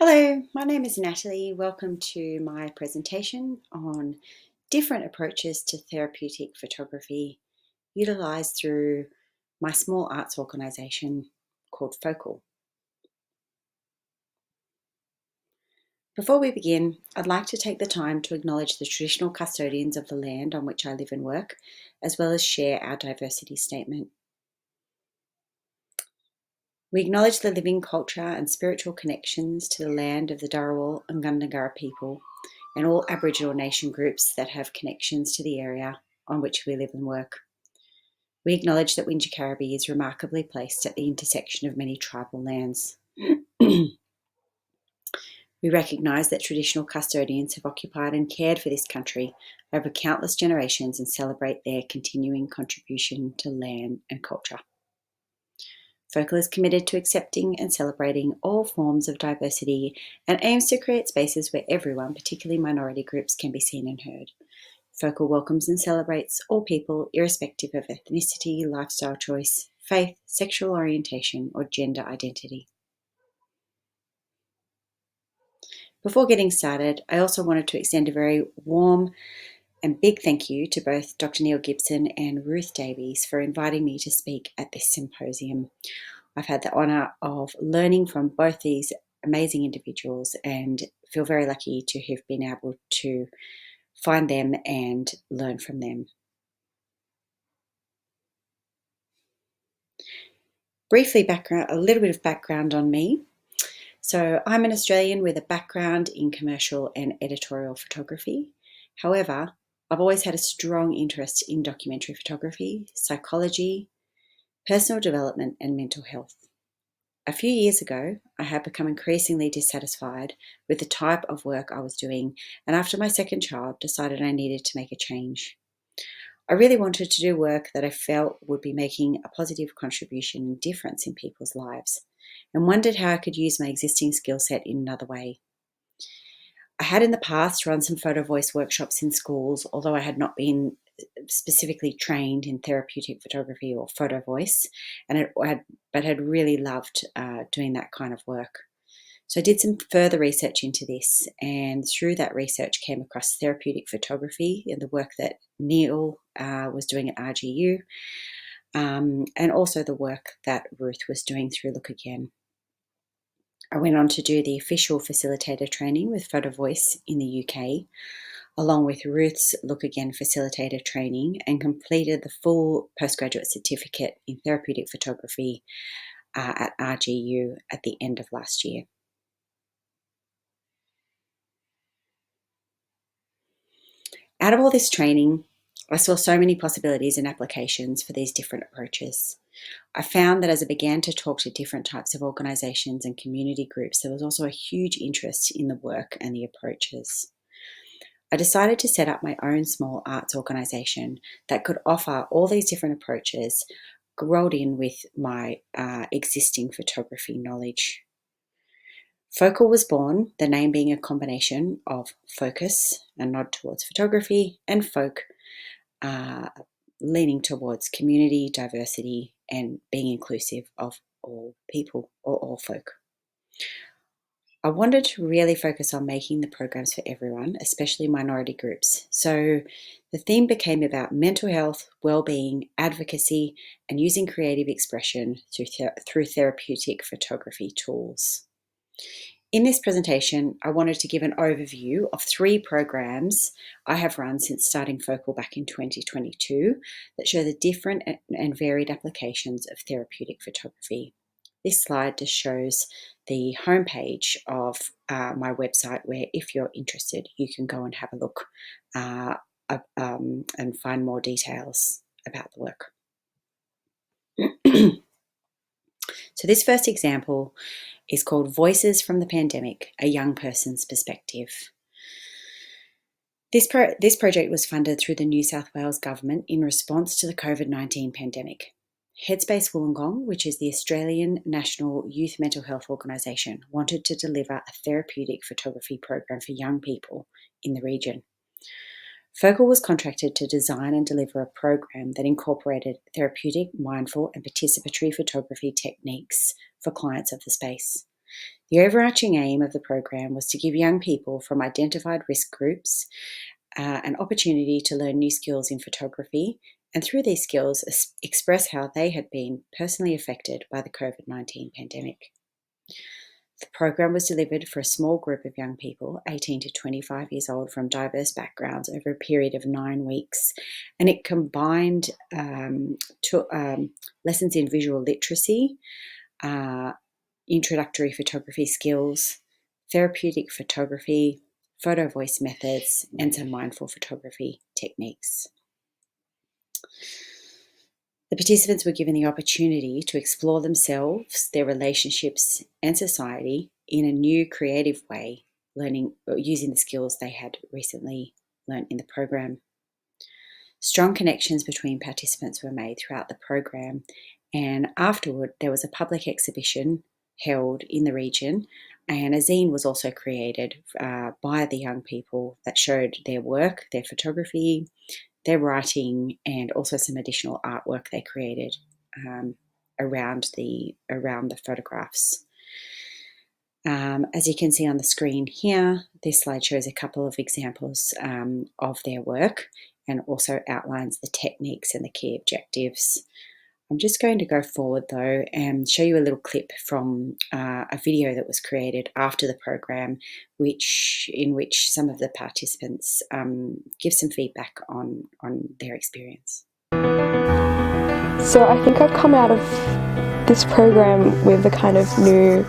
Hello, my name is Natalie. Welcome to my presentation on different approaches to therapeutic photography utilised through my small arts organisation called Focal. Before we begin, I'd like to take the time to acknowledge the traditional custodians of the land on which I live and work, as well as share our diversity statement. We acknowledge the living culture and spiritual connections to the land of the Dharawal and Gundungurra people and all Aboriginal nation groups that have connections to the area on which we live and work. We acknowledge that Wingecarribee is remarkably placed at the intersection of many tribal lands. We recognise that traditional custodians have occupied and cared for this country over countless generations and celebrate their continuing contribution to land and culture. Focal is committed to accepting and celebrating all forms of diversity and aims to create spaces where everyone, particularly minority groups, can be seen and heard. Focal welcomes and celebrates all people, irrespective of ethnicity, lifestyle choice, faith, sexual orientation, or gender identity. Before getting started, I also wanted to extend a very warm and big thank you to both Dr. Neil Gibson and Ruth Davies for inviting me to speak at this symposium. I've had the honour of learning from both these amazing individuals and feel very lucky to have been able to find them and learn from them. Briefly, a little bit of background on me. So I'm an Australian with a background in commercial and editorial photography. However, I've always had a strong interest in documentary photography, psychology, personal development, and mental health. A few years ago, I had become increasingly dissatisfied with the type of work I was doing, and after my second child, decided I needed to make a change. I really wanted to do work that I felt would be making a positive contribution and difference in people's lives, and wondered how I could use my existing skill set in another way. I had in the past run some photo voice workshops in schools, although I had not been specifically trained in therapeutic photography or photo voice, but had really loved doing that kind of work. So I did some further research into this, and through that research came across therapeutic photography and the work that Neil was doing at RGU, and also the work that Ruth was doing through Look Again. I went on to do the official facilitator training with Photo Voice in the UK, along with Ruth's Look Again facilitator training, and completed the full postgraduate certificate in therapeutic photography at RGU at the end of last year. Out of all this training, I saw so many possibilities and applications for these different approaches. I found that as I began to talk to different types of organisations and community groups, there was also a huge interest in the work and the approaches. I decided to set up my own small arts organisation that could offer all these different approaches, rolled in with my existing photography knowledge. Focal was born, the name being a combination of focus, a nod towards photography, and folk, leaning towards community, diversity, and being inclusive of all people or all folk. I wanted to really focus on making the programs for everyone, especially minority groups. So the theme became about mental health, well-being, advocacy, and using creative expression through therapeutic photography tools. In this presentation, I wanted to give an overview of 3 programs I have run since starting Focal back in 2022 that show the different and varied applications of therapeutic photography. This slide just shows the homepage of my website where, if you're interested, you can go and have a look and find more details about the work. So this first example is called Voices from the Pandemic, A Young Person's Perspective. This project was funded through the New South Wales Government in response to the COVID-19 pandemic. Headspace Wollongong, which is the Australian National Youth Mental Health Organisation, wanted to deliver a therapeutic photography program for young people in the region. Focal was contracted to design and deliver a program that incorporated therapeutic, mindful, and participatory photography techniques for clients of the space. The overarching aim of the program was to give young people from identified risk groups an opportunity to learn new skills in photography, and through these skills express how they had been personally affected by the COVID-19 pandemic. The program was delivered for a small group of young people, 18 to 25 years old, from diverse backgrounds over a period of 9 weeks, and it combined lessons in visual literacy, introductory photography skills, therapeutic photography, photo voice methods, and some mindful photography techniques. The participants were given the opportunity to explore themselves, their relationships, and society in a new creative way, using the skills they had recently learned in the program. Strong connections between participants were made throughout the program, and afterward there was a public exhibition held in the region, and a zine was also created by the young people that showed their work, their photography, their writing, and also some additional artwork they created around the photographs. As you can see on the screen here, this slide shows a couple of examples of their work and also outlines the techniques and the key objectives. I'm just going to go forward though and show you a little clip from a video that was created after the program, in which some of the participants give some feedback on their experience. So I think I've come out of this program with a kind of new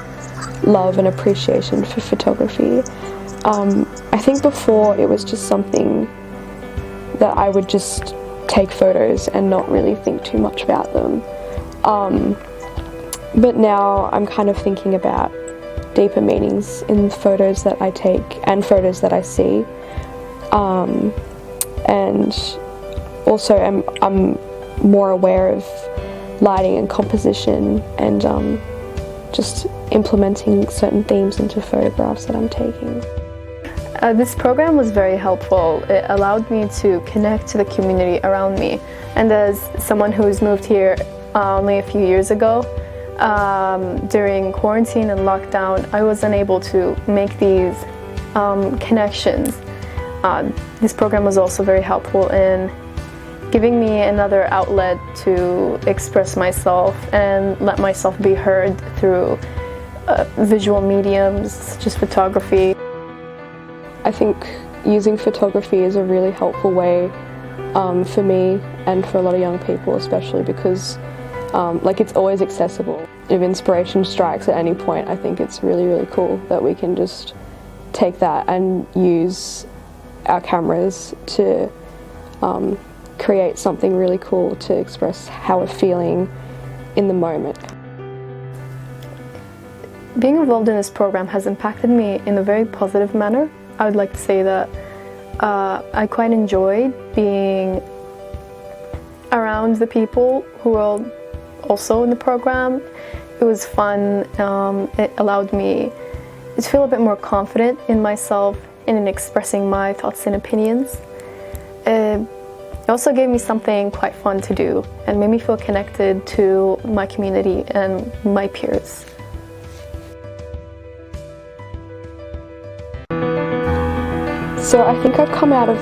love and appreciation for photography. I think before it was just something that I would just take photos and not really think too much about them. But now I'm kind of thinking about deeper meanings in photos that I take and photos that I see. And also I'm more aware of lighting and composition and just implementing certain themes into photographs that I'm taking. This program was very helpful. It allowed me to connect to the community around me. And as someone who's moved here only a few years ago, during quarantine and lockdown, I was unable to make these connections. This program was also very helpful in giving me another outlet to express myself and let myself be heard through visual mediums such as photography. I think using photography is a really helpful way for me and for a lot of young people, especially because it's always accessible. If inspiration strikes at any point, I think it's really, really cool that we can just take that and use our cameras to create something really cool to express how we're feeling in the moment. Being involved in this program has impacted me in a very positive manner. I would like to say that I quite enjoyed being around the people who were also in the program. It was fun. It allowed me to feel a bit more confident in myself and in expressing my thoughts and opinions. It also gave me something quite fun to do and made me feel connected to my community and my peers. So I think I've come out of...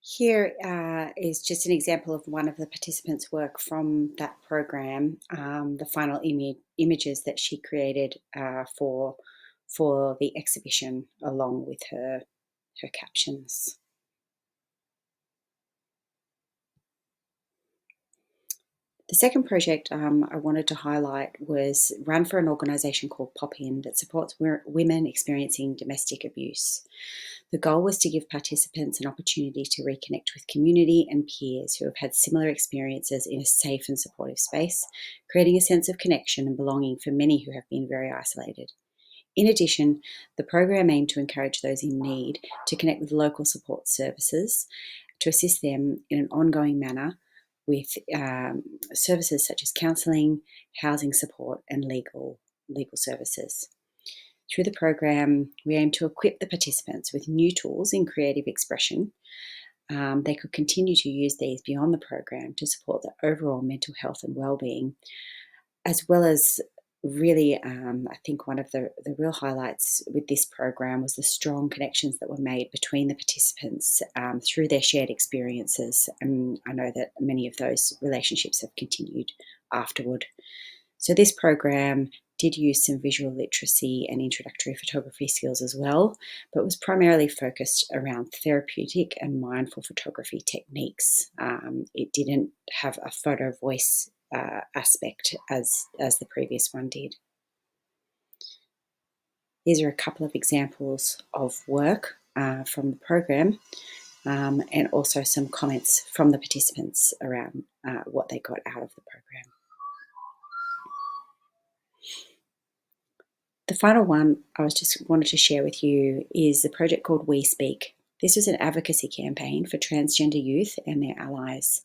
Here is just an example of one of the participants' work from that program, the final images that she created for the exhibition, along with her captions. The second project I wanted to highlight was run for an organisation called Pop-In that supports women experiencing domestic abuse. The goal was to give participants an opportunity to reconnect with community and peers who have had similar experiences in a safe and supportive space, creating a sense of connection and belonging for many who have been very isolated. In addition, the program aimed to encourage those in need to connect with local support services to assist them in an ongoing manner with services such as counselling, housing support, and legal services. Through the program, we aim to equip the participants with new tools in creative expression. They could continue to use these beyond the program to support their overall mental health and well-being, as well as really, I think one of the real highlights with this program was the strong connections that were made between the participants through their shared experiences. And I know that many of those relationships have continued afterward. So this program did use some visual literacy and introductory photography skills as well, but was primarily focused around therapeutic and mindful photography techniques. It didn't have a photo voice aspect as the previous one did. These are a couple of examples of work from the program, and also some comments from the participants around what they got out of the program. The final one I just wanted to share with you is the project called We Speak. This was an advocacy campaign for transgender youth and their allies.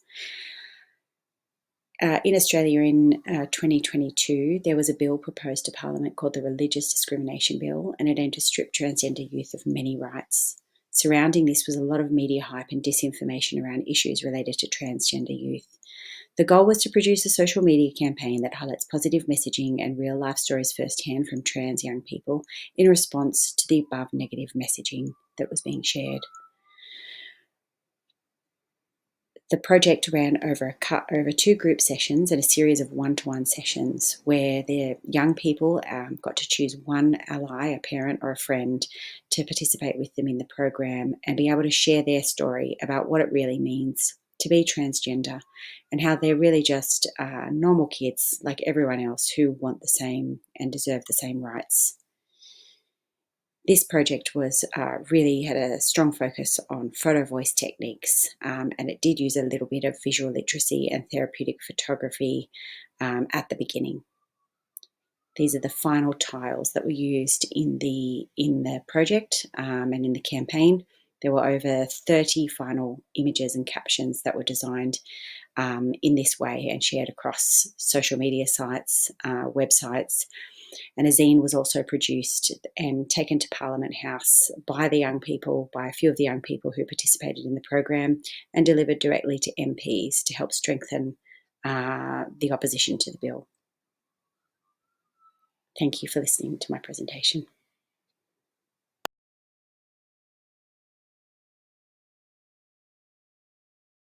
In Australia in 2022, there was a bill proposed to Parliament called the Religious Discrimination Bill, and it aimed to strip transgender youth of many rights. Surrounding this was a lot of media hype and disinformation around issues related to transgender youth. The goal was to produce a social media campaign that highlights positive messaging and real-life stories firsthand from trans young people in response to the above negative messaging that was being shared. The project ran over 2 group sessions and a series of one-to-one sessions where the young people got to choose one ally, a parent or a friend, to participate with them in the program and be able to share their story about what it really means to be transgender and how they're really just normal kids like everyone else who want the same and deserve the same rights. This project was really had a strong focus on photo voice techniques, and it did use a little bit of visual literacy and therapeutic photography at the beginning. These are the final tiles that were used in the project and in the campaign. There were over 30 final images and captions that were designed in this way and shared across social media sites, websites. And a zine was also produced and taken to Parliament House by the young people, by a few of the young people who participated in the program, and delivered directly to MPs to help strengthen the opposition to the bill. Thank you for listening to my presentation.